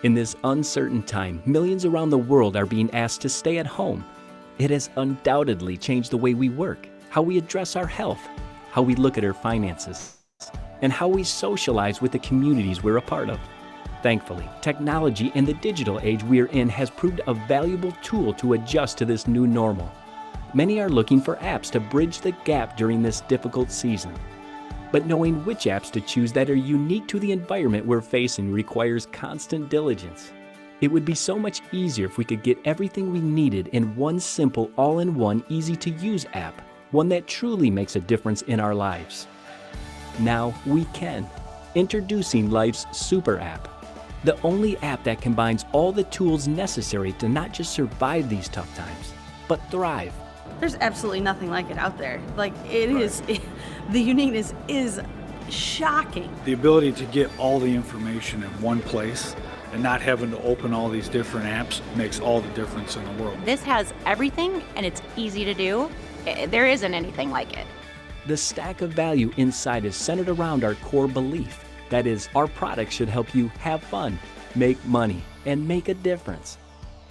In this uncertain time, millions around the world are being asked to stay at home. It has undoubtedly changed the way we work, how we address our health, how we look at our finances, and how we socialize with the communities we're a part of. Thankfully, technology and the digital age we're in has proved a valuable tool to adjust to this new normal. Many are looking for apps to bridge the gap during this difficult season. But knowing which apps to choose that are unique to the environment we're facing requires constant diligence. It would be so much easier if we could get everything we needed in one simple, all-in-one, easy-to-use app, one that truly makes a difference in our lives. Now we can. Introducing Life's Super App, the only app that combines all the tools necessary to not just survive these tough times, but thrive. There's absolutely nothing like it out there. The uniqueness is shocking. The ability to get all the information in one place and not having to open all these different apps makes all the difference in the world. This has everything and it's easy to do. There isn't anything like it. The stack of value inside is centered around our core belief. That is, our products should help you have fun, make money, and make a difference.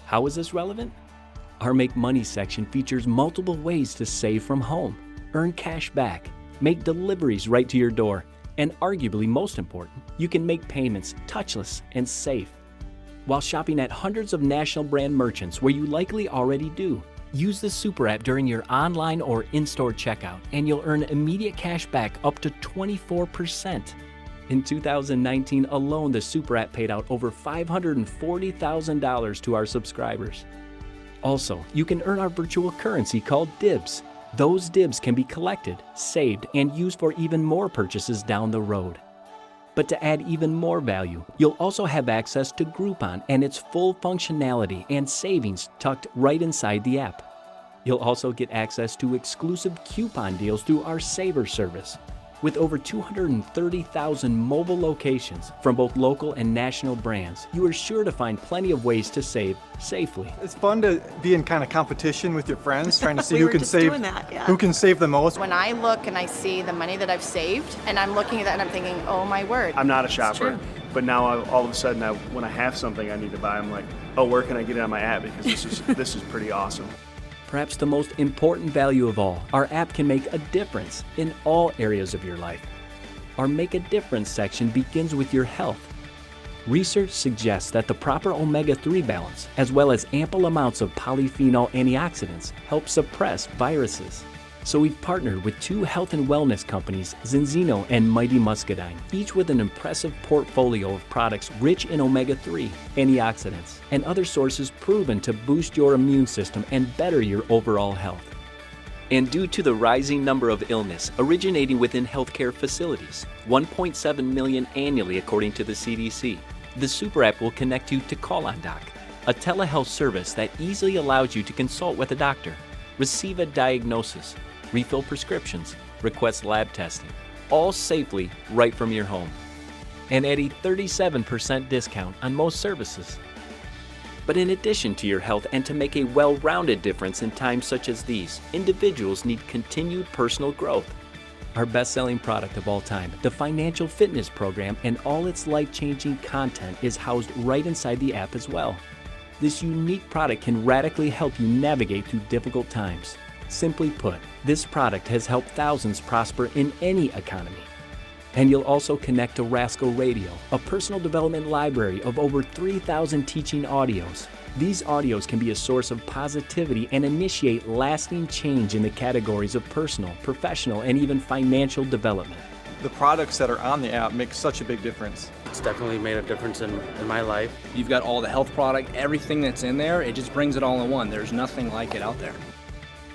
How is this relevant? Our Make Money section features multiple ways to save from home, earn cash back, make deliveries right to your door, and arguably most important, you can make payments touchless and safe. While shopping at hundreds of national brand merchants where you likely already do, use the Super App during your online or in-store checkout and you'll earn immediate cash back up to 24%. In 2019 alone, the Super App paid out over $540,000 to our subscribers. Also, you can earn our virtual currency called Dibs. Those Dibs can be collected, saved, and used for even more purchases down the road. But to add even more value, you'll also have access to Groupon and its full functionality and savings tucked right inside the app. You'll also get access to exclusive coupon deals through our Saver service. With over 230,000 mobile locations from both local and national brands, you are sure to find plenty of ways to save safely. It's fun to be in kind of competition with your friends, trying to see who can Who can save the most. When I look and I see the money that I've saved, and I'm looking at that and I'm thinking, oh my word. I'm not a shopper, but now all of a sudden, when I have something I need to buy, I'm like, oh, where can I get it on my app? Because this is pretty awesome. Perhaps the most important value of all, our app can make a difference in all areas of your life. Our Make a Difference section begins with your health. Research suggests that the proper omega-3 balance, as well as ample amounts of polyphenol antioxidants, help suppress viruses. So we've partnered with two health and wellness companies, Zinzino and Mighty Muscadine, each with an impressive portfolio of products rich in omega-3, antioxidants, and other sources proven to boost your immune system and better your overall health. And due to the rising number of illness originating within healthcare facilities, 1.7 million annually according to the CDC, the Super App will connect you to Call on Doc, a telehealth service that easily allows you to consult with a doctor, receive a diagnosis, refill prescriptions, request lab testing, all safely right from your home, and at a 37% discount on most services. But in addition to your health and to make a well-rounded difference in times such as these, individuals need continued personal growth. Our best-selling product of all time, the Financial Fitness Program, and all its life-changing content is housed right inside the app as well. This unique product can radically help you navigate through difficult times. Simply put, this product has helped thousands prosper in any economy. And you'll also connect to Rascal Radio, a personal development library of over 3,000 teaching audios. These audios can be a source of positivity and initiate lasting change in the categories of personal, professional, and even financial development. The products that are on the app make such a big difference. It's definitely made a difference in my life. You've got all the health product, everything that's in there, it just brings it all in one. There's nothing like it out there.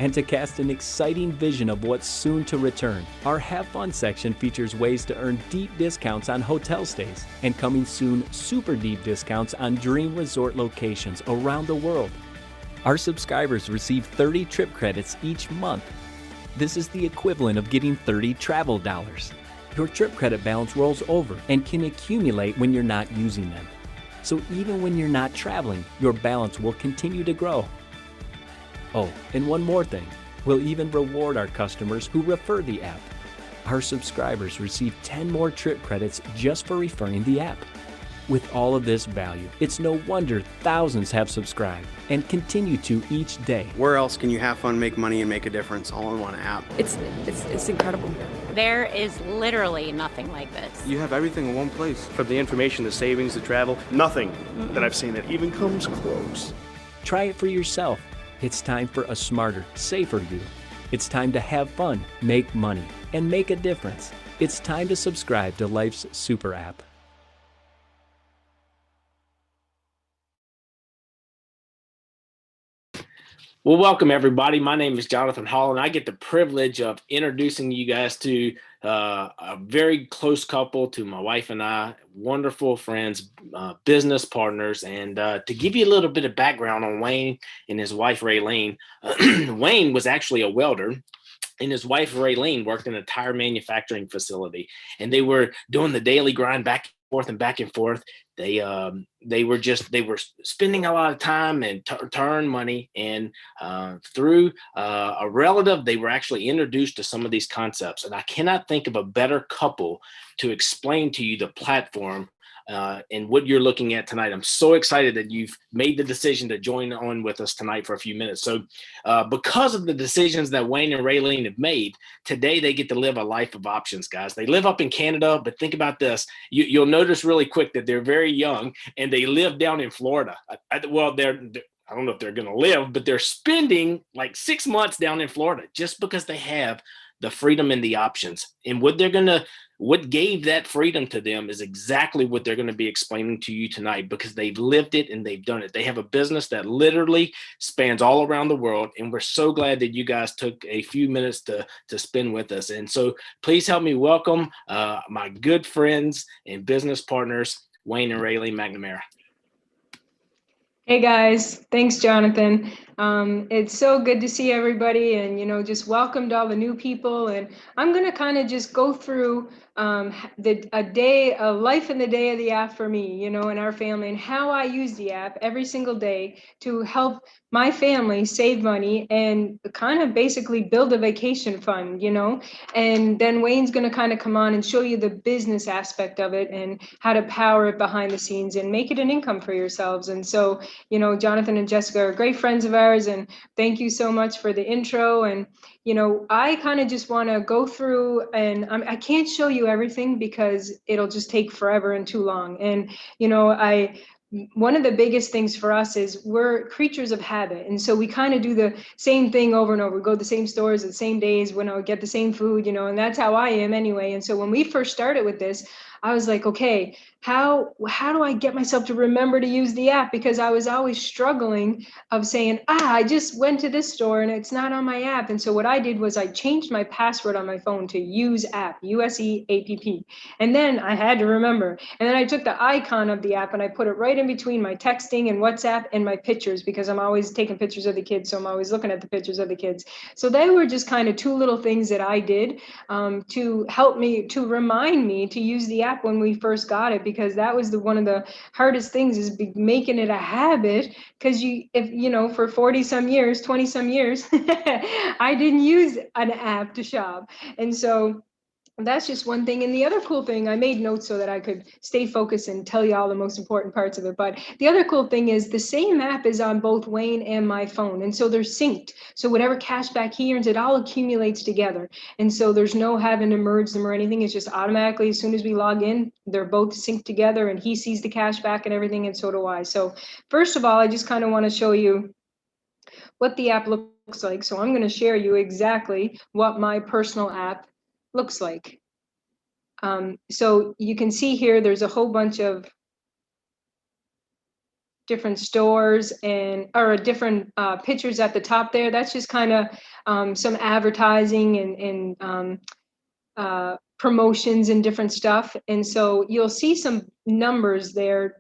And to cast an exciting vision of what's soon to return, our Have Fun section features ways to earn deep discounts on hotel stays, and coming soon, super deep discounts on dream resort locations around the world. Our subscribers receive 30 trip credits each month. This is the equivalent of getting 30 travel dollars. Your trip credit balance rolls over and can accumulate when you're not using them. So even when you're not traveling, your balance will continue to grow. Oh, and one more thing. We'll even reward our customers who refer the app. Our subscribers receive 10 more trip credits just for referring the app. With all of this value, it's no wonder thousands have subscribed and continue to each day. Where else can you have fun, make money, and make a difference all in one app? It's incredible. There is literally nothing like this. You have everything in one place. From the information, the savings, the travel, nothing that I've seen that even comes close. Try it for yourself. It's time for a smarter, safer you. It's time to have fun, make money, and make a difference. It's time to subscribe to Life's Super App. Well, welcome everybody. My name is Jonathan Hall, and I get the privilege of introducing you guys to a very close couple, to my wife and I, wonderful friends, business partners. And to give you a little bit of background on Wayne and his wife, Raylene, Wayne was actually a welder, and his wife, Raylene, worked in a tire manufacturing facility, and they were doing the daily grind back and forth. They were spending a lot of time and to earn money, and through a relative, they were actually introduced to some of these concepts. And I cannot think of a better couple to explain to you the platform and what you're looking at tonight. I'm so excited that you've made the decision to join on with us tonight for a few minutes. So because of the decisions that Wayne and Raylene have made, today they get to live a life of options, guys. They live up in Canada, but think about this. You'll notice really quick that they're very young, and they live down in Florida. I don't know if they're going to live, but they're spending like 6 months down in Florida just because they have the freedom and the options. And what gave that freedom to them is exactly what they're going to be explaining to you tonight, because they've lived it and they've done it. They have a business that literally spans all around the world, and we're so glad that you guys took a few minutes to spend with us. And so please help me welcome my good friends and business partners, Wayne and Raylene McNamara. Hey guys, thanks Jonathan. It's so good to see everybody, and just welcomed all the new people. And I'm gonna kind of just go through a life in the day of the app for me, and our family, and how I use the app every single day to help my family save money and kind of basically build a vacation fund, and then Wayne's gonna kind of come on and show you the business aspect of it and how to power it behind the scenes and make it an income for yourselves. And so, Jonathan and Jessica are great friends of ours, and thank you so much for the intro. And I kind of just want to go through, and I can't show you everything because it'll just take forever and too long. And one of the biggest things for us is we're creatures of habit, and so we kind of do the same thing over and over. We go to the same stores at the same days, when I get the same food, and that's how I am anyway. And so when we first started with this, I was like, okay, how do I get myself to remember to use the app? Because I was always struggling of saying, I just went to this store and it's not on my app. And so what I did was I changed my password on my phone to use app, USEAPP. And then I had to remember. And then I took the icon of the app and I put it right in between my texting and WhatsApp and my pictures, because I'm always taking pictures of the kids. So I'm always looking at the pictures of the kids. So they were just kind of two little things that I did to help me, to remind me to use the app when we first got it, because that was one of the hardest things, is making it a habit. Because for 40 some years, 20 some years, I didn't use an app to shop. And so that's just one thing. And the other cool thing, I made notes so that I could stay focused and tell you all the most important parts of it. But the other cool thing is the same app is on both Wayne and my phone. And so they're synced. So whatever cash back he earns, it all accumulates together. And so there's no having to merge them or anything. It's just automatically, as soon as we log in, they're both synced together, and he sees the cash back and everything, and so do I. So first of all, I just kind of want to show you what the app looks like. So I'm going to share you exactly what my personal app looks like. So you can see here, there's a whole bunch of different stores or different pictures at the top there. That's just kind of some advertising and promotions and different stuff. And so you'll see some numbers there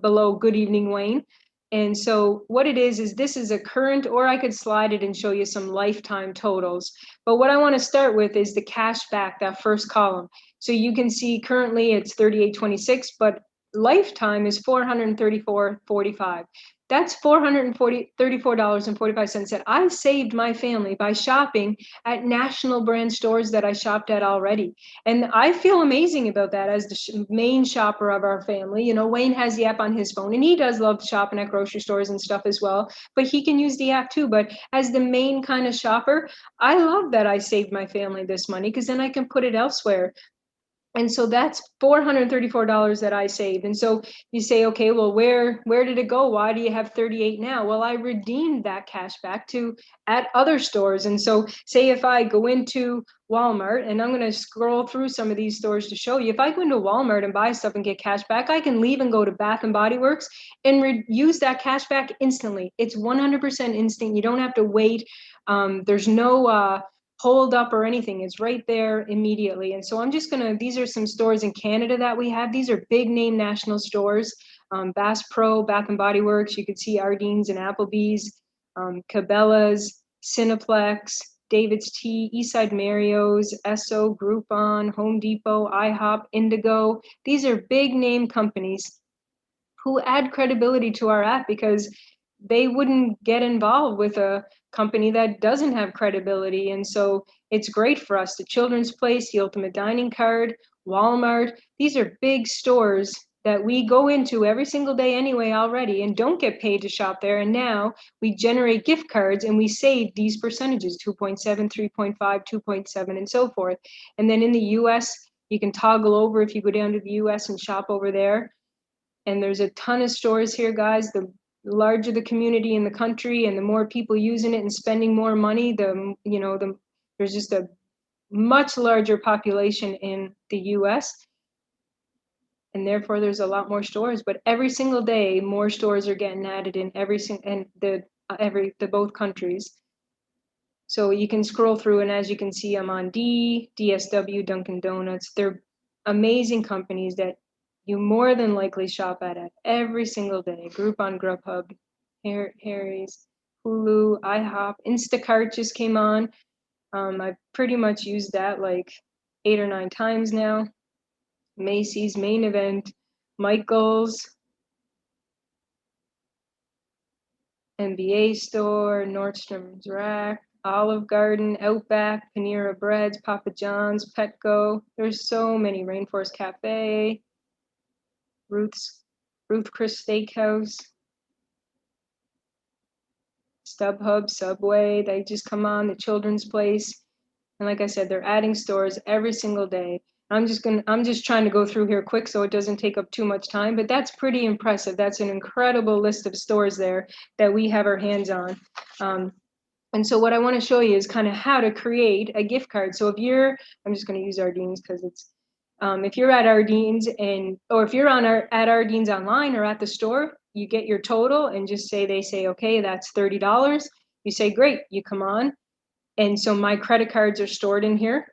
below Good Evening Wayne. And so what it is this is a current, or I could slide it and show you some lifetime totals. But what I want to start with is the cash back, that first column. So you can see currently it's $38.26, but lifetime is $434.45. that's $434.45 that I saved my family by shopping at national brand stores that I shopped at already. And I feel amazing about that as the main shopper of our family. You know, Wayne has the app on his phone, and he does love shopping at grocery stores and stuff as well, but he can use the app too. But as the main kind of shopper, I love that I saved my family this money, because then I can put it elsewhere. And so that's $434 that I saved. And so you say, okay, well, where did it go? Why do you have 38 now? Well, I redeemed that cash back at other stores. And so say if I go into Walmart, and I'm going to scroll through some of these stores to show you, if I go into Walmart and buy stuff and get cash back, I can leave and go to Bath and Body Works and use that cash back instantly. It's 100% instant. You don't have to wait. There's no hold up or anything. It's right there immediately. And so I'm just gonna, these are some stores in Canada that we have. These are big name national stores. Bass Pro, Bath and Body Works. You could see Ardene's and Applebee's, Cabela's, Cineplex, David's Tea, Eastside Mario's, Esso, Groupon, Home Depot, IHOP, Indigo. These are big name companies who add credibility to our app, because they wouldn't get involved with a company that doesn't have credibility. And so it's great for us. The Children's Place, the Ultimate Dining Card, Walmart, these are big stores that we go into every single day anyway already and don't get paid to shop there. And now we generate gift cards and we save these percentages, 2.7, 3.5, 2.7, and so forth. And then in the US, you can toggle over if you go down to the US and shop over there. And there's a ton of stores here, guys. The larger the community in the country and the more people using it and spending more money, there's just a much larger population in the US, and therefore there's a lot more stores. But every single day more stores are getting added in the both countries. So you can scroll through, and as you can see, I'm on DSW, Dunkin' Donuts. They're amazing companies that you more than likely shop at every single day. Groupon, Grubhub, Harry's, Hulu, IHOP, Instacart just came on. I've pretty much used that like 8 or 9 times now. Macy's, Main Event, Michael's, NBA Store, Nordstrom's Rack, Olive Garden, Outback, Panera Breads, Papa John's, Petco. There's so many. Rainforest Cafe, Ruth Chris Steakhouse, StubHub, Subway, they just come on, the Children's Place. And like I said, they're adding stores every single day. I'm just trying to go through here quick so it doesn't take up too much time, but that's pretty impressive. That's an incredible list of stores there that we have our hands on. And so what I want to show you is kind of how to create a gift card. So I'm just going to use Ardene's because it's, if you're at Ardene's or if you're at Ardene's online or at the store, you get your total and they say, okay, that's $30. You say, great, you come on. And so my credit cards are stored in here,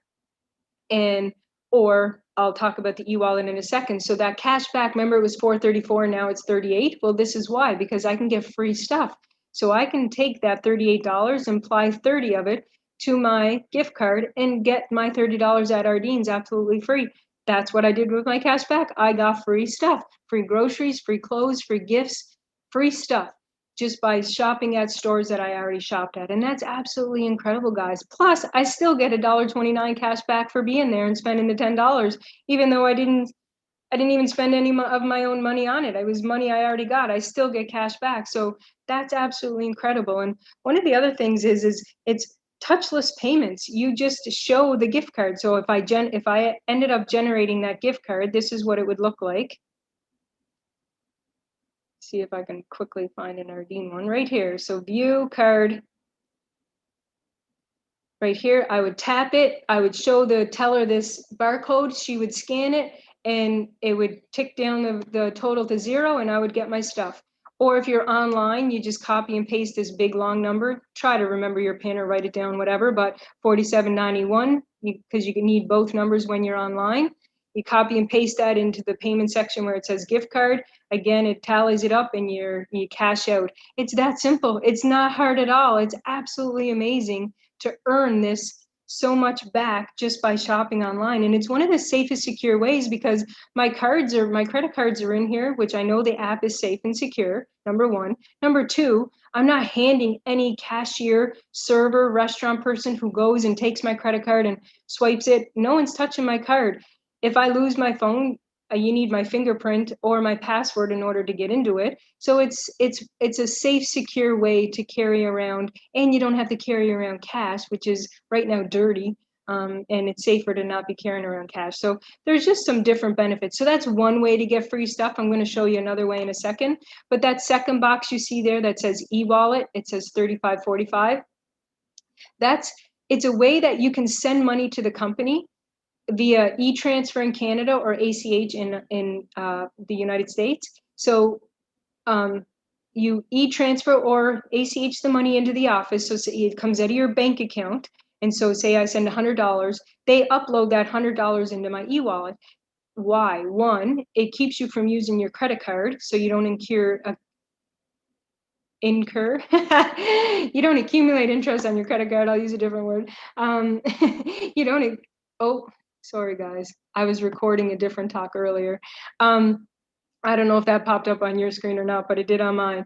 or I'll talk about the e-wallet in a second. So that cash back, remember it was $434, now it's $38. Well, this is why, because I can get free stuff. So I can take that $38 and apply 30 of it to my gift card and get my $30 at Ardene's absolutely free. That's what I did with my cash back. I got free stuff, free groceries, free clothes, free gifts, free stuff, just by shopping at stores that I already shopped at. And that's absolutely incredible, guys. Plus, I still get $1.29 cash back for being there and spending the $10, even though I didn't even spend any of my own money on it. It was money I already got. I still get cash back. So that's absolutely incredible. And one of the other things is it's touchless payments. You just show the gift card. So if I ended up generating that gift card, this is what it would look like. See if I can quickly find an Ardene one right here. So view card. Right here, I would tap it. I would show the teller this barcode. She would scan it and it would tick down the total to 0 and I would get my stuff. Or if you're online, you just copy and paste this big long number. Try to remember your PIN or write it down, whatever, but 4791, because you can need both numbers when you're online. You copy and paste that into the payment section where it says gift card. Again, it tallies it up and you cash out. It's that simple. It's not hard at all. It's absolutely amazing to earn this so much back just by shopping online. And it's one of the safest, secure ways because my credit cards are in here, which I know the app is safe and secure, number one. Number two, I'm not handing any cashier, server, restaurant person who goes and takes my credit card and swipes it. No one's touching my card. If I lose my phone, you need my fingerprint or my password in order to get into it. So it's a safe, secure way to carry around, and you don't have to carry around cash, which is right now dirty. And it's safer to not be carrying around cash. So there's just some different benefits. So that's one way to get free stuff. I'm going to show you another way in a second. But that second box you see there that says e-wallet, it says $35.45. It's a way that you can send money to the company via e-transfer in Canada or ACH in the United States. So you e-transfer or ACH the money into the office. So it comes out of your bank account. And so say I send $100, they upload that $100 into my e-wallet. Why? One, it keeps you from using your credit card, so you don't incur you don't accumulate interest on your credit card. I'll use a different word. You don't, oh, sorry guys, I was recording a different talk earlier. I don't know if that popped up on your screen or not, but it did on mine.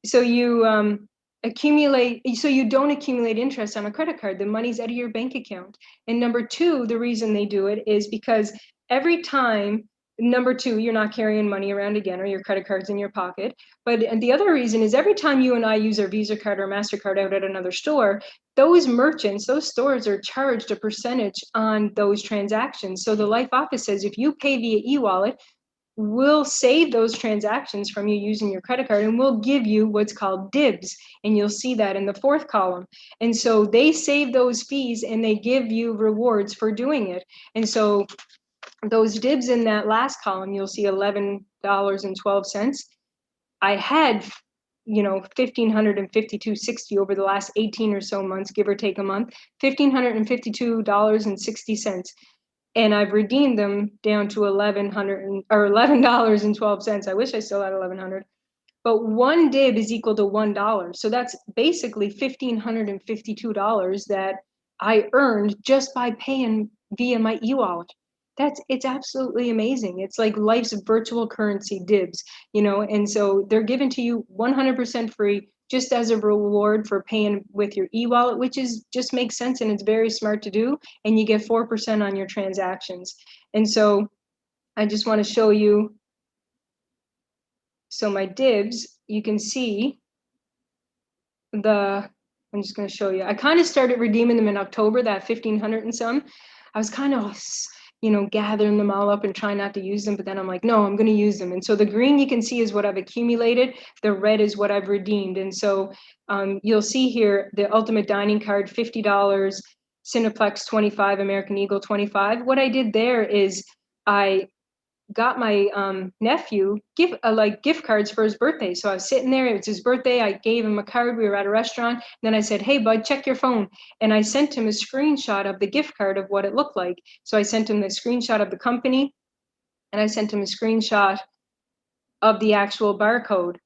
So you don't accumulate interest on a credit card. The money's out of your bank account. And number two, the reason they do it is because every time, number two, you're not carrying money around again, or your credit card's in your pocket. But and the other reason is every time you and I use our Visa card or MasterCard out at another store, those merchants, those stores are charged a percentage on those transactions. So the Life Office says if you pay via e-wallet, we'll save those transactions from you using your credit card, and we'll give you what's called DIBs. And you'll see that in the fourth column. And so they save those fees and they give you rewards for doing it. And so those DIBs in that last column, you'll see $11.12. I had, $1,552.60 over the last 18 or so months, give or take a month, $1,552.60. And I've redeemed them down to $11.12. I wish I still had $1,100. But one DIB is equal to $1. So that's basically $1,552 that I earned just by paying via my e-wallet. It's absolutely amazing. It's like life's virtual currency DIBs, and so they're given to you 100% free, just as a reward for paying with your e-wallet, which just makes sense, and it's very smart to do, and you get 4% on your transactions. And so I just want to show you, so my DIBs, you can see I'm just going to show you. I kind of started redeeming them in October, that 1,500 and some. I was kind of gathering them all up and trying not to use them, but then I'm like, no, I'm going to use them. And so the green you can see is what I've accumulated. The red is what I've redeemed. And so you'll see here the Ultimate Dining Card, $50, Cineplex 25, American Eagle 25. What I did there is I got my nephew gift cards for his birthday. So I was sitting there, it was his birthday, I gave him a card, we were at a restaurant, and then I said, hey bud, check your phone. And I sent him a screenshot of the gift card of what it looked like. So I sent him the screenshot of the company, and I sent him a screenshot of the actual barcode.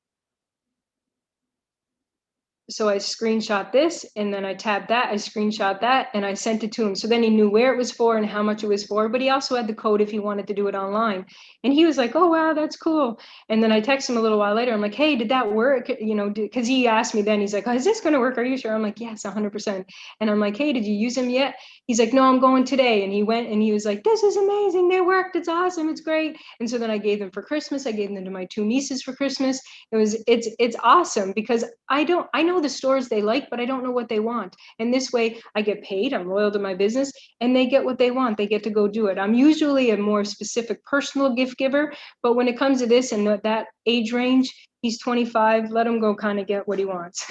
So I screenshot this, and then I tabbed that, I screenshot that, and I sent it to him. So then he knew where it was for and how much it was for, but he also had the code if he wanted to do it online. And he was like, oh, wow, that's cool. And then I texted him a little while later. I'm like, hey, did that work? Because he asked me then, he's like, oh, is this going to work? Are you sure? I'm like, yes, 100%. And I'm like, hey, did you use them yet? He's like, no, I'm going today. And he went and he was like, this is amazing. They worked. It's awesome. It's great. And so then I gave them for Christmas. I gave them to my two nieces for Christmas. It's awesome because I know the stores they like, but I don't know what they want. And this way I get paid, I'm loyal to my business, and they get what they want. They get to go do it. I'm usually a more specific personal gift giver, but when it comes to this and that age range, he's 25, let him go kind of get what he wants.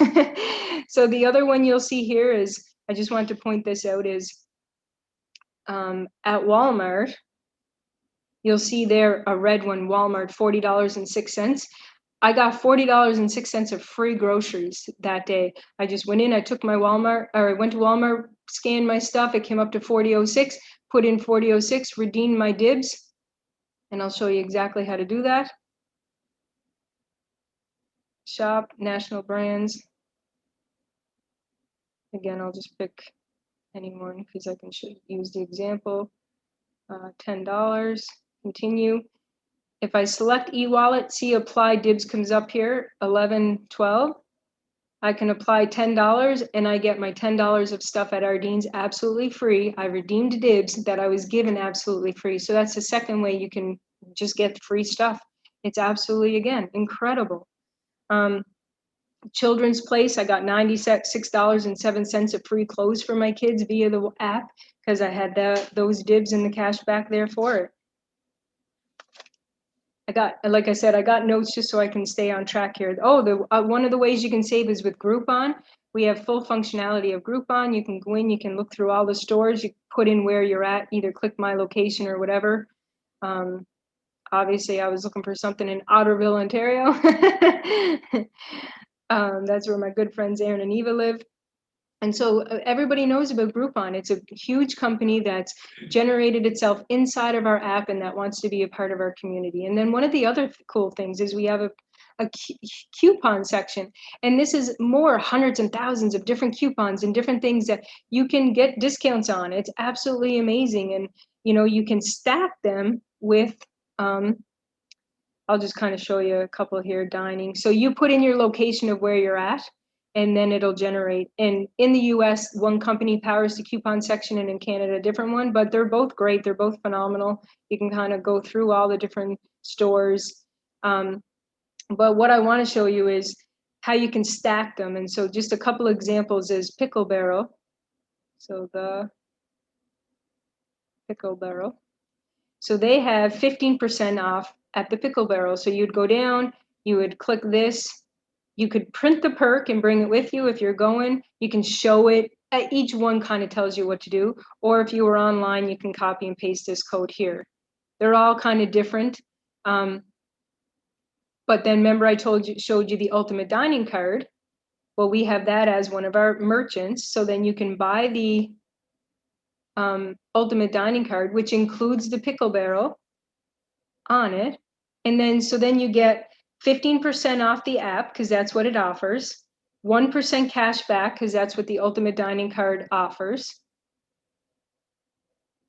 So the other one you'll see here is, I just want to point this out, is at Walmart, you'll see there a red one, Walmart, $40.06. I got $40.06 of free groceries that day. I just went in, I went to Walmart, scanned my stuff, it came up to $40.06, put in $40.06, redeemed my DIBs, and I'll show you exactly how to do that. Shop, national brands. Again, I'll just pick anyone because I can use the example. $10, continue. If I select e-wallet, see apply dibs comes up here, 11.12. I can apply $10 and I get my $10 of stuff at Ardene's absolutely free. I redeemed dibs that I was given absolutely free. So that's the second way you can just get free stuff. It's absolutely, again, incredible. Children's Place, I got $96.07 of free clothes for my kids via the app because I had those dibs and the cash back there for it. Like I said, I got notes just so I can stay on track here. Oh, one of the ways you can save is with Groupon. We have full functionality of Groupon. You can go in, you can look through all the stores, you put in where you're at, either click my location or whatever. Obviously, I was looking for something in Otterville, Ontario. That's where my good friends Aaron and Eva live. And so everybody knows about Groupon. It's a huge company that's generated itself inside of our app and that wants to be a part of our community. And then one of the other cool things is we have a coupon section. And this is more hundreds and thousands of different coupons and different things that you can get discounts on. It's absolutely amazing. And, you know, you can stack them with, I'll just kind of show you a couple here, dining. So you put in your location of where you're at, and then it'll generate. And in the US, one company powers the coupon section, and in Canada, a different one, but they're both great. They're both phenomenal. You can kind of go through all the different stores. But what I want to show you is how you can stack them. And so just a couple examples is Pickle Barrel. So the Pickle Barrel. So they have 15% off at the Pickle Barrel. So you'd go down, you would click this. You could print the perk and bring it with you if you're going. You can show it. Each one kind of tells you what to do. Or if you were online, you can copy and paste this code here. They're all kind of different. But then remember I showed you the Ultimate Dining card. Well, we have that as one of our merchants. So then you can buy the Ultimate Dining card, which includes the Pickle Barrel on it. And then, so then you get 15% off the app because that's what it offers, 1% cash back because that's what the Ultimate Dining card offers,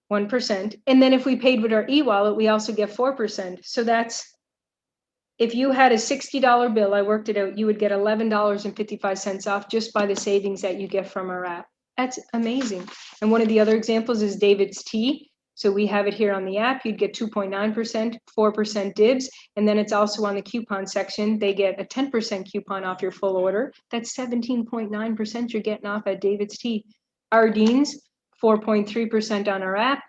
1%. And then if we paid with our e-wallet, we also get 4%. So that's, if you had a $60 bill, I worked it out, you would get $11.55 off just by the savings that you get from our app. That's amazing. And one of the other examples is David's Tea. So we have it here on the app. You'd get 2.9%, 4% dibs, and then it's also on the coupon section. They get a 10% coupon off your full order. That's 17.9% you're getting off at David's Tea. Ardene's, 4.3% on our app,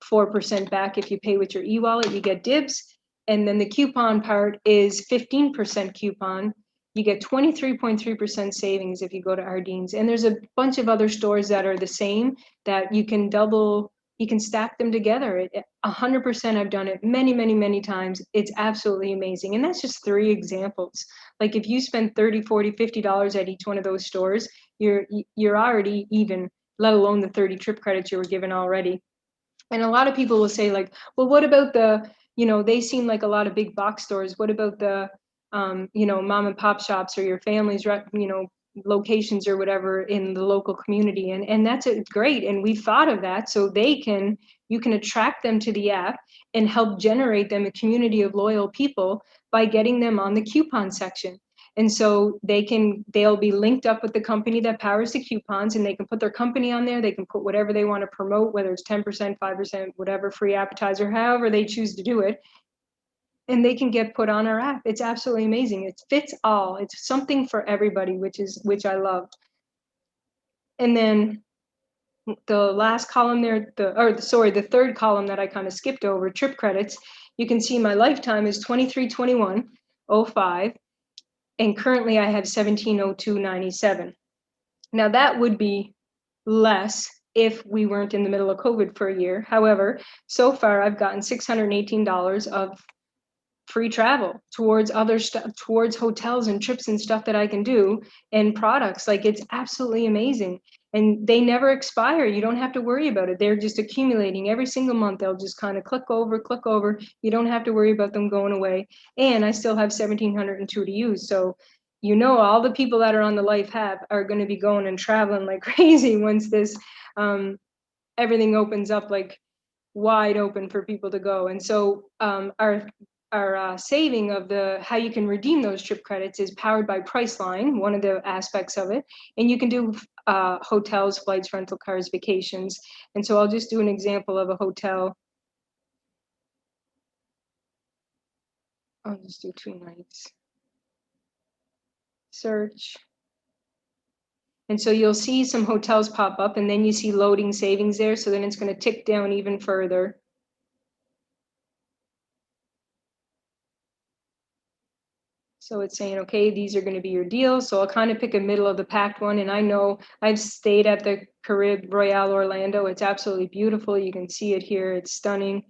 4% back if you pay with your e-wallet, you get dibs. And then the coupon part is 15% coupon. You get 23.3% savings if you go to Ardene's. And there's a bunch of other stores that are the same that you can you can stack them together. 100% I've done it many, many, many times. It's absolutely amazing. And that's just 3 examples. Like if you spend $30, $40, $50 at each one of those stores, you're already even, let alone the 30 trip credits you were given already. And a lot of people will say like, well, what about the, you know, they seem like a lot of big box stores. What about the, you know, mom and pop shops or your family's, you know, locations or whatever in the local community, and that's great, and we've thought of that so you can attract them to the app and help generate them a community of loyal people by getting them on the coupon section. And so they'll be linked up with the company that powers the coupons, and they can put their company on there. They can put whatever they want to promote, whether it's 10%, 5%, whatever, free appetizer, however they choose to do it. And they can get put on our app. It's absolutely amazing. It fits all. It's something for everybody, which I love. And then the last column there, the third column that I kind of skipped over, trip credits. You can see my lifetime is 2321.05, and currently I have 1702.97. Now that would be less if we weren't in the middle of COVID for a year. However, so far I've gotten $618 of free travel towards other stuff, towards hotels and trips and stuff that I can do, and products. Like, it's absolutely amazing. And they never expire. You don't have to worry about it. They're just accumulating every single month. They'll just kind of click over. You don't have to worry about them going away. And I still have 1,702 to use. So, you know, all the people that are on the Life app are going to be going and traveling like crazy once this everything opens up like wide open for people to go. And so our saving of the how you can redeem those trip credits is powered by Priceline, one of the aspects of it. And you can do hotels, flights, rental cars, vacations. And so I'll just do an example of a hotel. I'll just do 2 nights. Search. And so you'll see some hotels pop up, and then you see loading savings there. So then it's going to tick down even further. So it's saying, okay, these are going to be your deals. So I'll kind of pick a middle of the pack one. And I know I've stayed at the Carib Royale Orlando. It's absolutely beautiful. You can see it here. It's stunning.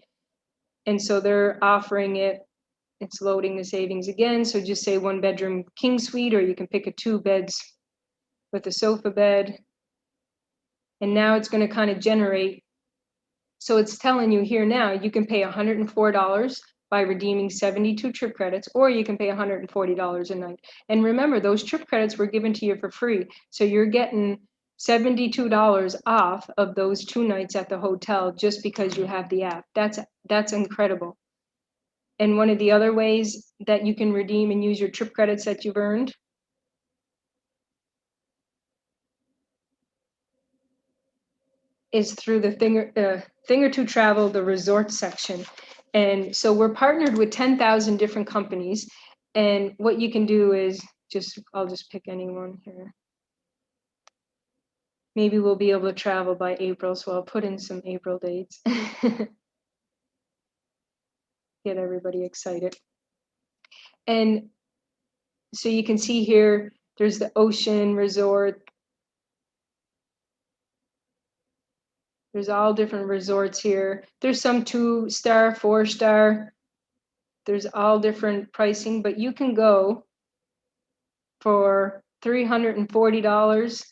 And so they're offering it. It's loading the savings again. So just say 1 bedroom king suite, or you can pick a 2 beds with a sofa bed. And now it's going to kind of generate. So it's telling you here now, you can pay $104 by redeeming 72 trip credits, or you can pay $140 a night. And remember, those trip credits were given to you for free. So you're getting $72 off of those 2 nights at the hotel just because you have the app. That's incredible. And one of the other ways that you can redeem and use your trip credits that you've earned is through the Thing or Two Travel, the resort section. And so we're partnered with 10,000 different companies. And what you can do is I'll just pick anyone here. Maybe we'll be able to travel by April. So I'll put in some April dates. Get everybody excited. And so you can see here, there's the Ocean Resort. There's all different resorts here. There's some 2-star, 4-star. There's all different pricing, but you can go for $340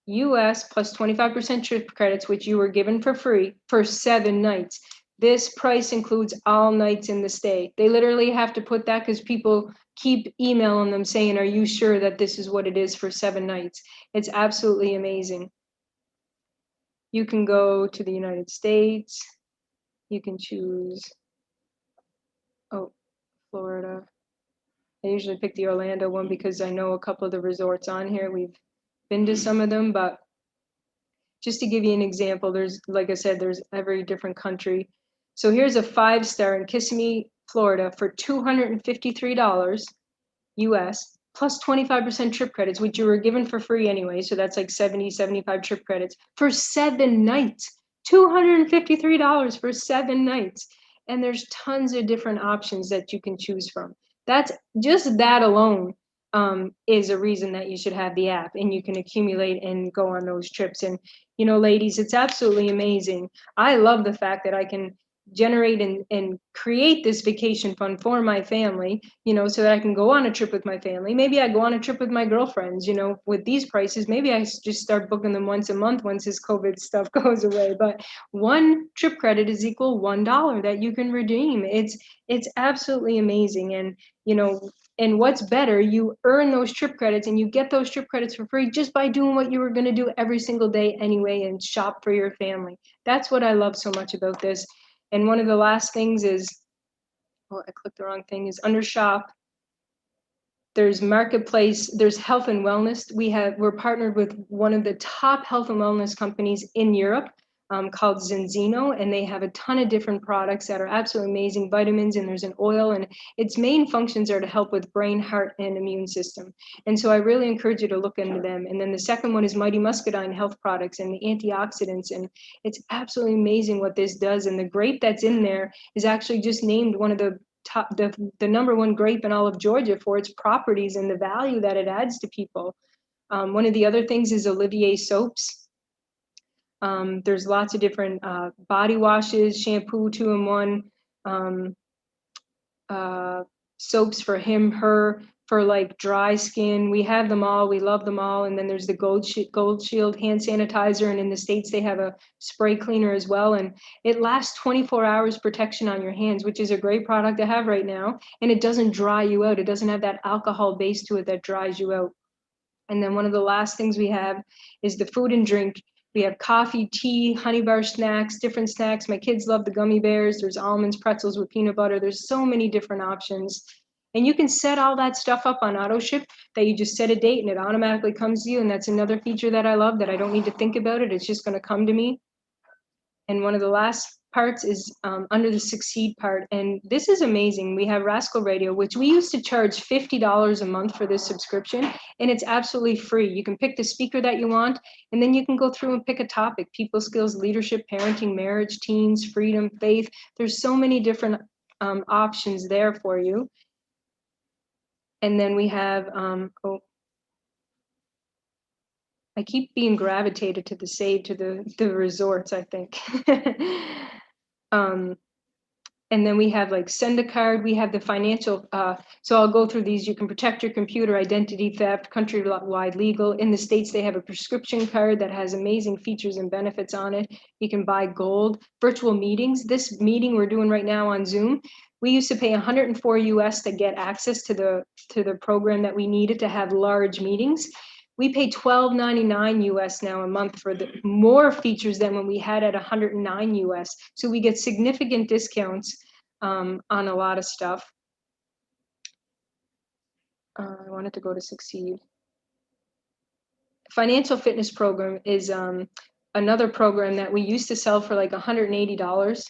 US plus 25% trip credits, which you were given for free for 7 nights. This price includes all nights in the stay. They literally have to put that because people keep emailing them saying, are you sure that this is what it is for 7 nights? It's absolutely amazing. You can go to the United States. You can choose, Florida. I usually pick the Orlando one because I know a couple of the resorts on here. We've been to some of them, but just to give you an example, there's, like I said, there's every different country. So here's a 5-star in Kissimmee, Florida for $253 US plus 25% trip credits, which you were given for free anyway. So that's like 75 trip credits for 7 nights, $253 for 7 nights. And there's tons of different options that you can choose from. That's just that alone is a reason that you should have the app, and you can accumulate and go on those trips. And, you know, ladies, it's absolutely amazing. I love the fact that I can generate and create this vacation fund for my family, you know, so that I can go on a trip with my family. Maybe I go on a trip with my girlfriends, you know, with these prices. Maybe I just start booking them once a month once this COVID stuff goes away. But 1 trip credit is equal $1 that you can redeem. It's absolutely amazing. And, you know, and what's better, you earn those trip credits and you get those trip credits for free just by doing what you were going to do every single day anyway and shop for your family. That's what I love so much about this. And one of the last things is, I clicked the wrong thing, is under shop. There's marketplace, there's health and wellness. We're partnered with one of the top health and wellness companies in Europe called Zenzino, and they have a ton of different products that are absolutely amazing, vitamins, and there's an oil, and its main functions are to help with brain, heart, and immune system. And so I really encourage you to look into them. And then the second one is Mighty Muscadine health products and the antioxidants, and it's absolutely amazing what this does. And the grape that's in there is actually just named one of the top, the #1 grape in all of Georgia for its properties and the value that it adds to people. One of the other things is Olivier soaps. There's lots of different body washes, shampoo, 2-in-1, soaps for him, her, for like dry skin. We have them all. We love them all. And then there's the Gold Shield hand sanitizer. And in the States, they have a spray cleaner as well. And it lasts 24 hours protection on your hands, which is a great product to have right now. And it doesn't dry you out. It doesn't have that alcohol base to it that dries you out. And then one of the last things we have is the food and drink We have coffee, tea, honey bar snacks, different snacks. My kids love the gummy bears. There's almonds, pretzels with peanut butter. There's so many different options. And you can set all that stuff up on AutoShip, that you just set a date and it automatically comes to you. And that's another feature that I love, that I don't need to think about it. It's just going to come to me. And one of the last parts is under the Succeed part. And this is amazing. We have Rascal Radio, which we used to charge $50 a month for this subscription. And it's absolutely free. You can pick the speaker that you want, and then you can go through and pick a topic: people skills, leadership, parenting, marriage, teens, freedom, faith. There's so many different options there for you. And then we have, I keep being gravitated to the save to the resorts, I think. And then we have like send a card. We have the financial, so I'll go through these. You can protect your computer, identity theft, countrywide legal. In the States, they have a prescription card that has amazing features and benefits on it. You can buy gold, virtual meetings. This meeting we're doing right now on Zoom, we used to pay $104 US to get access to the program that we needed to have large meetings. We pay $12.99 US now a month for the more features than when we had at $109 US. So we get significant discounts on a lot of stuff. I wanted to go to Succeed. Financial Fitness Program is another program that we used to sell for like $180.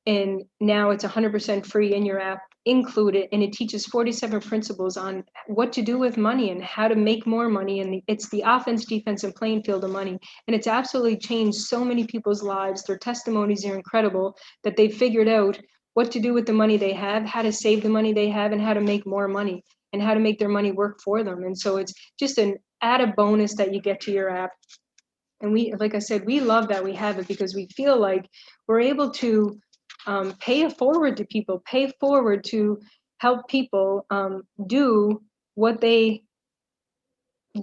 And now it's 100% free in your app included, and it teaches 47 principles on what to do with money and how to make more money. And it's the offense, defense, and playing field of money. And it's absolutely changed so many people's lives. Their testimonies are incredible, that they've figured out what to do with the money they have, how to save the money they have, and how to make more money, and how to make their money work for them. And so it's just an added bonus that you get to your app. And we, like I said, we love that we have it, because we feel like we're able to pay it forward to people, pay forward to help people do what they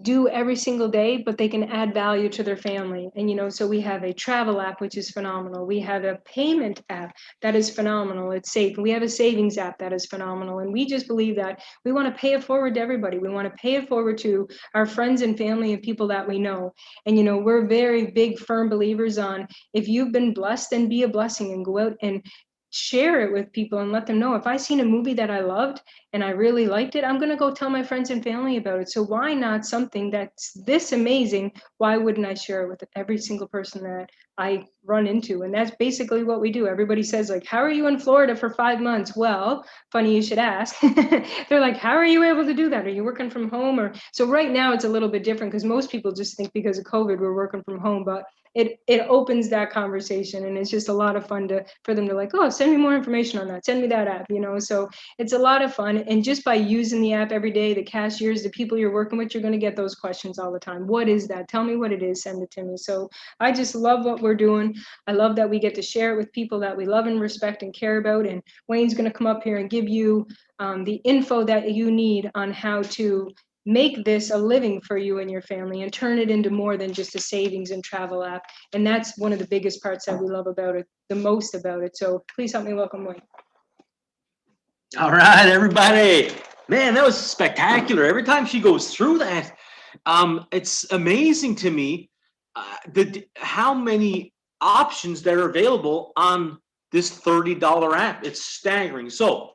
do every single day, but they can add value to their family. And, you know, so we have a travel app, which is phenomenal. We have a payment app that is phenomenal. It's safe. We have a savings app that is phenomenal. And we just believe that we want to pay it forward to everybody. We want to pay it forward to our friends and family and people that we know. And, you know, we're very big, firm believers on, if you've been blessed, then be a blessing and go out and share it with people and let them know. If I seen a movie that I loved and I really liked it, I'm going to go tell my friends and family about it. So why not something that's this amazing? Why wouldn't I share it with every single person that I run into? And that's basically what we do. Everybody says, like, how are you in Florida for 5 months? Well, funny you should ask. They're like, how are you able to do that? Are you working from home? Or so right now it's a little bit different, because most people just think because of COVID we're working from home, but it opens that conversation, and it's just a lot of fun for them to like, oh, send me more information on that, send me that app, you know. So it's a lot of fun. And just by using the app every day, the cashiers, the people you're working with, you're going to get those questions all the time. What is that? Tell me what it is, send it to me. So I just love what we're doing. I love that we get to share it with people that we love and respect and care about. And Wayne's going to come up here and give you the info that you need on how to make this a living for you and your family, and turn it into more than just a savings and travel app. And that's one of the biggest parts that we love about it, the most about it. So please help me welcome Wayne. All right, everybody. Man, that was spectacular. Every time she goes through that, it's amazing to me how many options that are available on this $30 app. It's staggering. So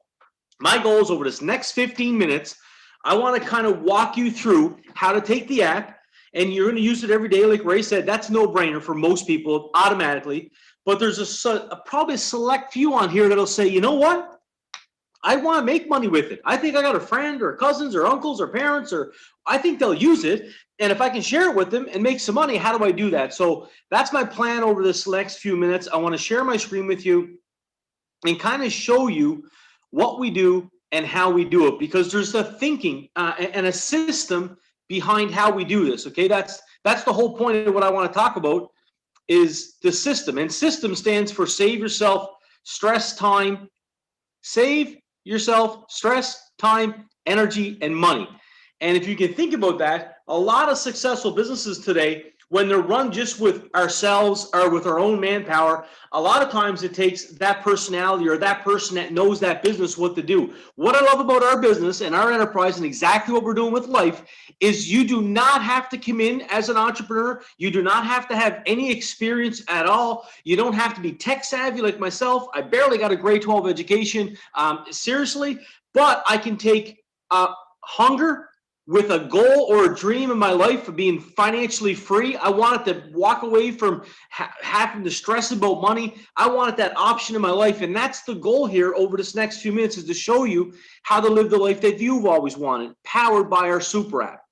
my goal is, over this next 15 minutes, I want to kind of walk you through how to take the app, and you're going to use it every day. Like Ray said, that's no brainer for most people automatically. But there's probably a select few on here that'll say, you know what? I want to make money with it. I think I got a friend or cousins or uncles or parents, or I think they'll use it. And if I can share it with them and make some money, how do I do that? So that's my plan over this next few minutes. I want to share my screen with you and kind of show you what we do and how we do it, because there's a thinking and a system behind how we do this. Okay, that's the whole point of what I want to talk about, is the system. And system stands for save yourself stress, time, save yourself stress, time, energy, and money. And if you can think about that, a lot of successful businesses today when they're run just with ourselves or with our own manpower, a lot of times it takes that personality or that person that knows that business what to do. What I love about our business and our enterprise and exactly what we're doing with life is you do not have to come in as an entrepreneur. You do not have to have any experience at all. You don't have to be tech savvy like myself. I barely got a grade 12 education, seriously, but I can take hunger with a goal or a dream in my life of being financially free. I wanted to walk away from having to stress about money. I wanted that option in my life. And that's the goal here over this next few minutes, is to show you how to live the life that you've always wanted, powered by our super app.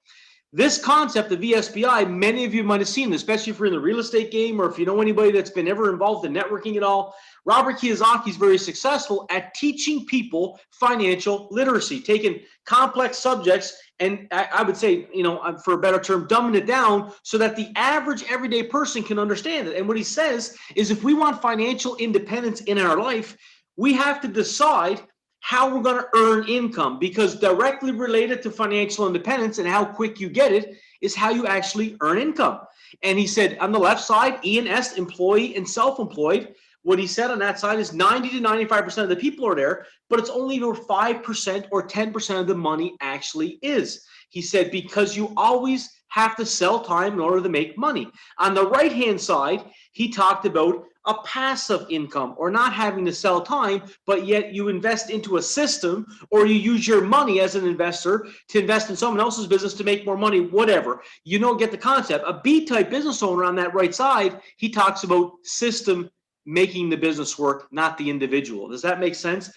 This concept of VSBI, many of you might have seen, especially if you're in the real estate game or if you know anybody that's been ever involved in networking at all. Robert Kiyosaki is very successful at teaching people financial literacy, taking complex subjects and I would say, you know, for a better term, dumbing it down so that the average everyday person can understand it. And what he says is if we want financial independence in our life, we have to decide how we're going to earn income, because directly related to financial independence and how quick you get it is how you actually earn income. And he said on the left side, E&S, employee and self-employed. What he said on that side is 90 to 95% of the people are there, but it's only where 5% or 10% of the money actually is. He said, because you always have to sell time in order to make money. On the right-hand side, he talked about a passive income, or not having to sell time, but yet you invest into a system, or you use your money as an investor to invest in someone else's business to make more money, whatever. You don't get the concept. A B-type business owner on that right side, he talks about system making the business work, not the individual. Does that make sense?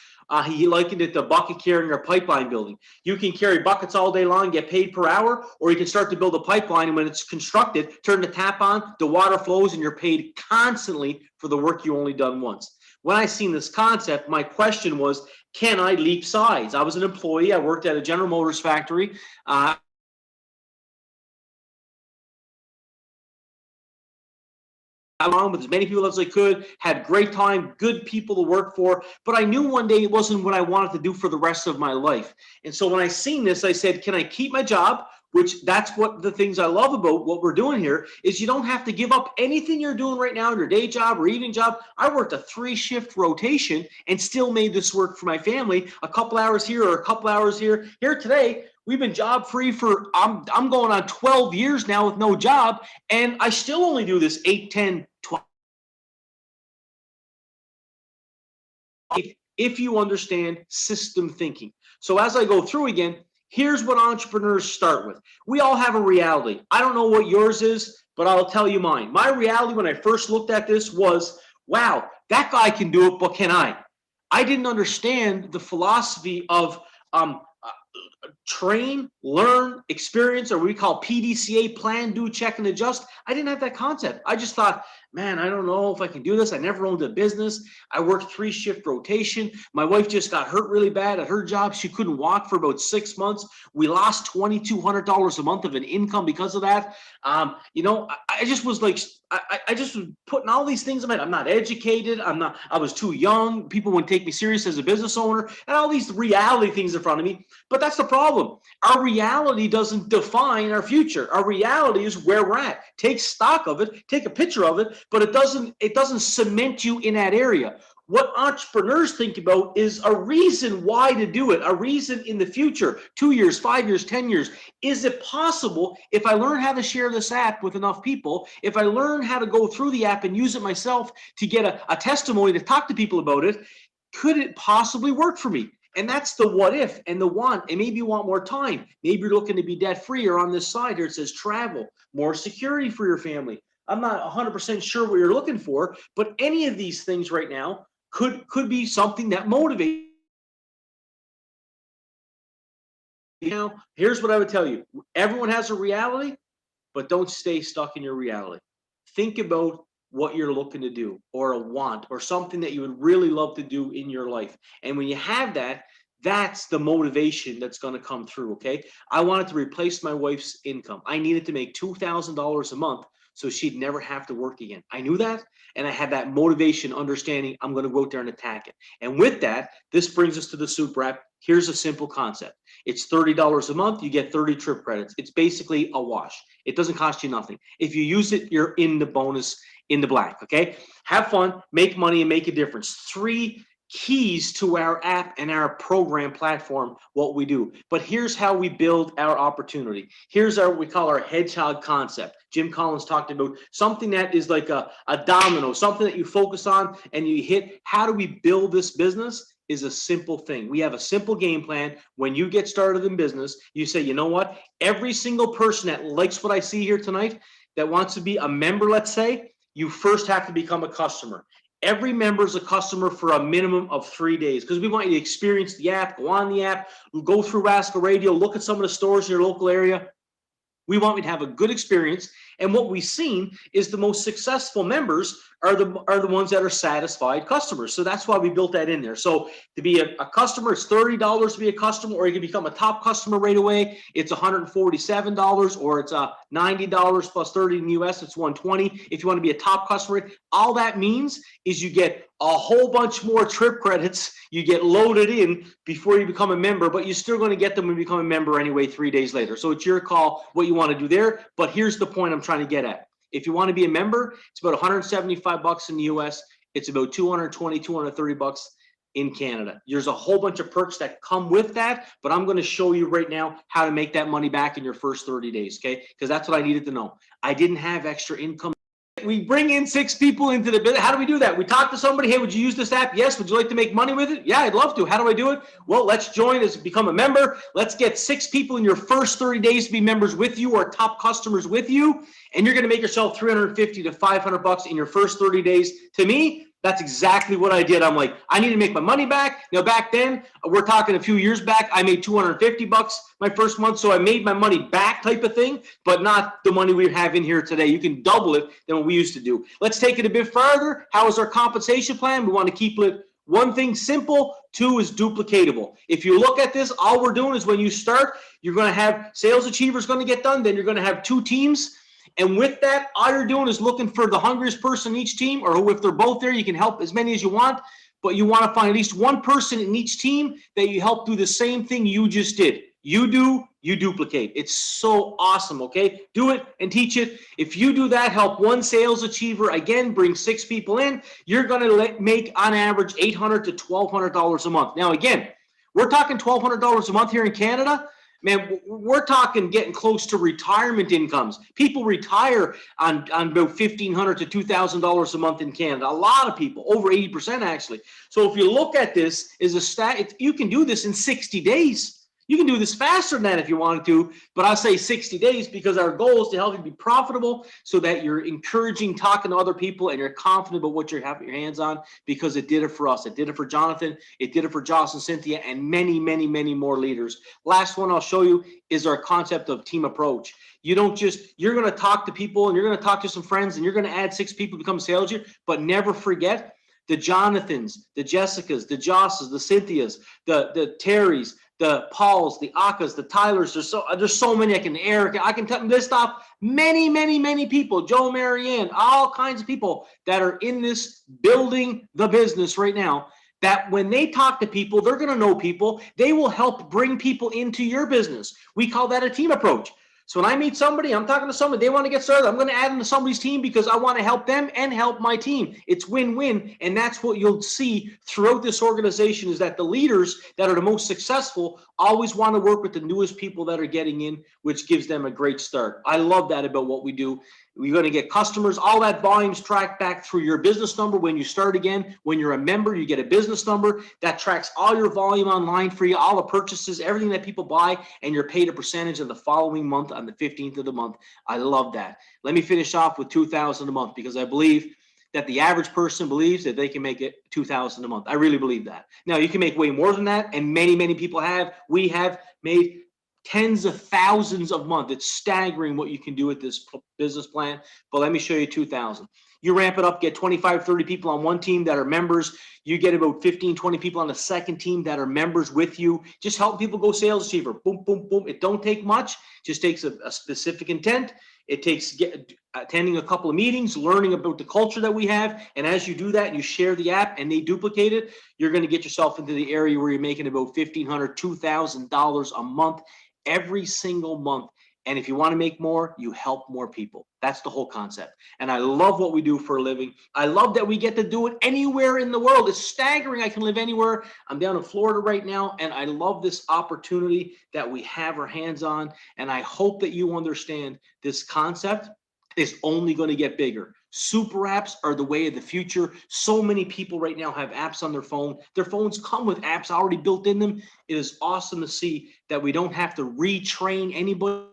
He likened it to bucket carrying or pipeline building. You can carry buckets all day long, get paid per hour, or you can start to build a pipeline, and when it's constructed, turn the tap on, the water flows, and you're paid constantly for the work you only done once. When I seen this concept, my question was, can I leap sides? I was an employee. I worked at a General Motors factory. Along with as many people as I could, had great time, good people to work for, but I knew one day it wasn't what I wanted to do for the rest of my life. And so when I seen this, I said, can I keep my job? Which that's what the things I love about what we're doing here is you don't have to give up anything you're doing right now in your day job or evening job. I worked a 3-shift rotation and still made this work for my family. A couple hours here or a couple hours here. Here today, we've been job free for, I'm going on 12 years now with no job, and I still only do this 8, 10, 12. If you understand system thinking. So as I go through again, here's what entrepreneurs start with. We all have a reality. I don't know what yours is, but I'll tell you mine. My reality when I first looked at this was, wow, that guy can do it, but can I? I didn't understand the philosophy of train, learn, experience, or what we call PDCA, plan, do, check, and adjust. I didn't have that concept. I just thought, man, I don't know if I can do this. I never owned a business. I worked 3-shift rotation. My wife just got hurt really bad at her job. She couldn't walk for about 6 months. We lost $2,200 a month of an income because of that. You know, I just was like, I just was putting all these things in my head. I'm not educated. I was too young. People wouldn't take me serious as a business owner, and all these reality things in front of me. But that's the problem. Our reality doesn't define our future. Our reality is where we're at. Take stock of it, take a picture of it, but it doesn't cement you in that area. What entrepreneurs think about is a reason why to do it, a reason in the future, 2 years, 5 years, 10 years. Is it possible if I learn how to share this app with enough people, if I learn how to go through the app and use it myself to get a testimony to talk to people about it, could it possibly work for me? And that's the what if and the want. And maybe you want more time. Maybe you're looking to be debt free, or on this side here it says travel, more security for your family. I'm not 100% sure what you're looking for, but any of these things right now could be something that motivates. You know, here's what I would tell you. Everyone has a reality, but don't stay stuck in your reality. Think about what you're looking to do, or a want, or something that you would really love to do in your life. And when you have that, that's the motivation that's going to come through, okay? I wanted to replace my wife's income. I needed to make $2,000 a month so she'd never have to work again. I knew that, and I had that motivation, understanding I'm going to go out there and attack it. And with that, this brings us to the super app. Here's a simple concept. It's $30 a month. You get 30 trip credits. It's basically a wash. It doesn't cost you nothing. If you use it, you're in the bonus, in the black, okay? Have fun, make money, and make a difference. 3 keys to our app and our program platform, what we do. But here's how we build our opportunity. Here's what we call our hedgehog concept. Jim Collins talked about something that is like a domino, something that you focus on and you hit. How do we build this business? Is a simple thing. We have a simple game plan. When you get started in business, you say, you know what? Every single person that likes what I see here tonight, that wants to be a member, let's say, you first have to become a customer. Every member is a customer for a minimum of 3 days because we want you to experience the app, go on the app, go through Rascal Radio, look at some of the stores in your local area. We want you to have a good experience. And what we've seen is the most successful members are the ones that are satisfied customers. So that's why we built that in there. So to be a customer, it's $30 to be a customer, or you can become a top customer right away. It's $147, or it's $90 plus 30 in the US, it's $120. If you want to be a top customer, all that means is you get a whole bunch more trip credits. You get loaded in before you become a member, but you're still going to get them when you become a member anyway 3 days later. So it's your call what you want to do there. But here's the point I'm trying to get at. If you want to be a member, it's about $175 in the US. It's about $220, $230 in Canada. There's a whole bunch of perks that come with that, but I'm going to show you right now how to make that money back in your first 30 days, okay? Because that's what I needed to know. I didn't have extra income. We bring in 6 people into the business. How do we do that? We talk to somebody. Hey, would you use this app? Yes. Would you like to make money with it? Yeah, I'd love to. How do I do it? Well, let's join us, become a member. Let's get 6 people in your first 30 days to be members with you or top customers with you. And you're going to make yourself $350 to $500 in your first 30 days. To me, that's exactly what I did. I'm like, I need to make my money back. Now, back then, we're talking a few years back, I made $250 my first month. So I made my money back type of thing, but not the money we have in here today. You can double it than what we used to do. Let's take it a bit further. How is our compensation plan? We want to keep it one thing simple, 2 is duplicatable. If you look at this, all we're doing is when you start, you're going to have sales achievers going to get done. Then you're going to have 2 teams. And with that, all you're doing is looking for the hungriest person in each team, or if they're both there, you can help as many as you want, but you want to find at least one person in each team that you help do the same thing you just did. You do, you duplicate. It's so awesome, okay? Do it and teach it. If you do that, help one sales achiever, again, bring 6 people in, you're going to make on average $800 to $1,200 a month. Now, again, we're talking $1,200 a month here in Canada. Man, we're talking getting close to retirement incomes. People retire on about $1,500 to $2,000 a month in Canada. A lot of people, over 80% actually. So if you look at this as a stat, you can do this in 60 days. You can do this faster than that if you wanted to, but I say 60 days because our goal is to help you be profitable so that you're encouraging, talking to other people, and you're confident about what you have your hands on, because it did it for us. It did it for Jonathan. It did it for Joss and Cynthia and many, many, many more leaders. Last one I'll show you is our concept of team approach. You don't just, you're going to talk to people and you're going to talk to some friends and you're going to add 6 people to become a sales leader, but never forget the Jonathans, the Jessicas, the Josses, the Cynthias, the Terrys, the Pauls, the Akas, the Tylers. There's so many. Eric, I can list off many, many, many people. Joe, Marianne, all kinds of people that are in this building the business right now, that when they talk to people, they're going to know people. They will help bring people into your business. We call that a team approach. So when I meet somebody, I'm talking to somebody, they want to get started, I'm going to add them to somebody's team because I want to help them and help my team. It's win-win. And that's what you'll see throughout this organization, is that the leaders that are the most successful always want to work with the newest people that are getting in, which gives them a great start. I love that about what we do. You're going to get customers, all that volume's tracked back through your business number. When you start again, when you're a member, you get a business number that tracks all your volume online for you, all the purchases, everything that people buy, and you're paid a percentage of the following month on the 15th of the month. I love that. Let me finish off with $2,000 a month, because I believe that the average person believes that they can make it $2,000 a month. I really believe that. Now, you can make way more than that, and many, many people have. We have made tens of thousands a month. It's staggering what you can do with this business plan. But let me show you 2,000. You ramp it up, get 25, 30 people on one team that are members. You get about 15, 20 people on the second team that are members with you. Just help people go sales achiever. Boom, boom, boom. It don't take much. Just takes a specific intent. It takes attending a couple of meetings, learning about the culture that we have. And as you do that and you share the app and they duplicate it, you're going to get yourself into the area where you're making about $1,500, $2,000 a month every single month. And if you want to make more, you help more people. That's the whole concept. And I love what we do for a living. I love that we get to do it anywhere in the world. It's staggering. I can live anywhere. I'm down in Florida right now, and I love this opportunity that we have our hands on. And I hope that you understand this concept is only going to get bigger. Super apps are the way of the future. So many people right now have apps on their phone. Their phones come with apps already built in them. It is awesome to see that we don't have to retrain anybody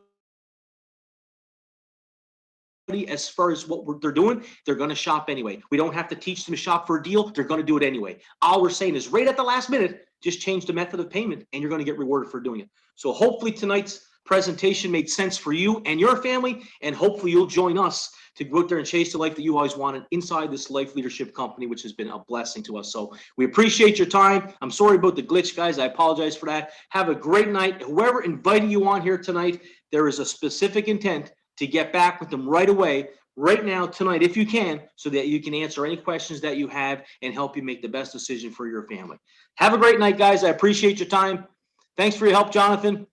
as far as what they're doing. They're going to shop anyway. We don't have to teach them to shop for a deal. They're going to do it anyway. All we're saying is right at the last minute, just change the method of payment and you're going to get rewarded for doing it. So hopefully tonight's presentation made sense for you and your family, and hopefully you'll join us to go out there and chase the life that you always wanted inside this Life Leadership Company, which has been a blessing to us. So we appreciate your time. I'm sorry about the glitch, guys. I apologize for that. Have a great night. Whoever invited you on here tonight, there is a specific intent to get back with them right away, right now, tonight, if you can, so that you can answer any questions that you have and help you make the best decision for your family. Have a great night, guys. I appreciate your time. Thanks for your help, Jonathan.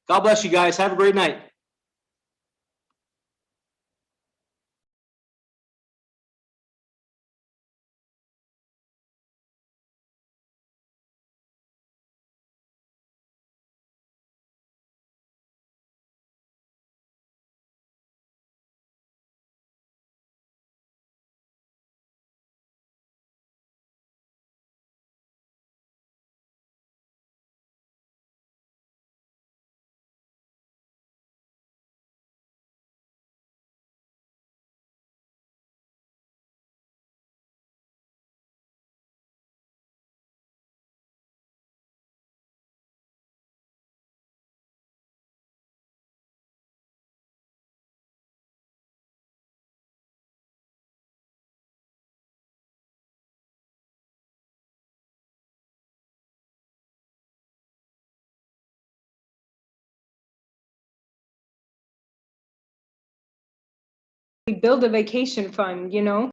God bless you guys. Have a great night. We build a vacation fund, you know?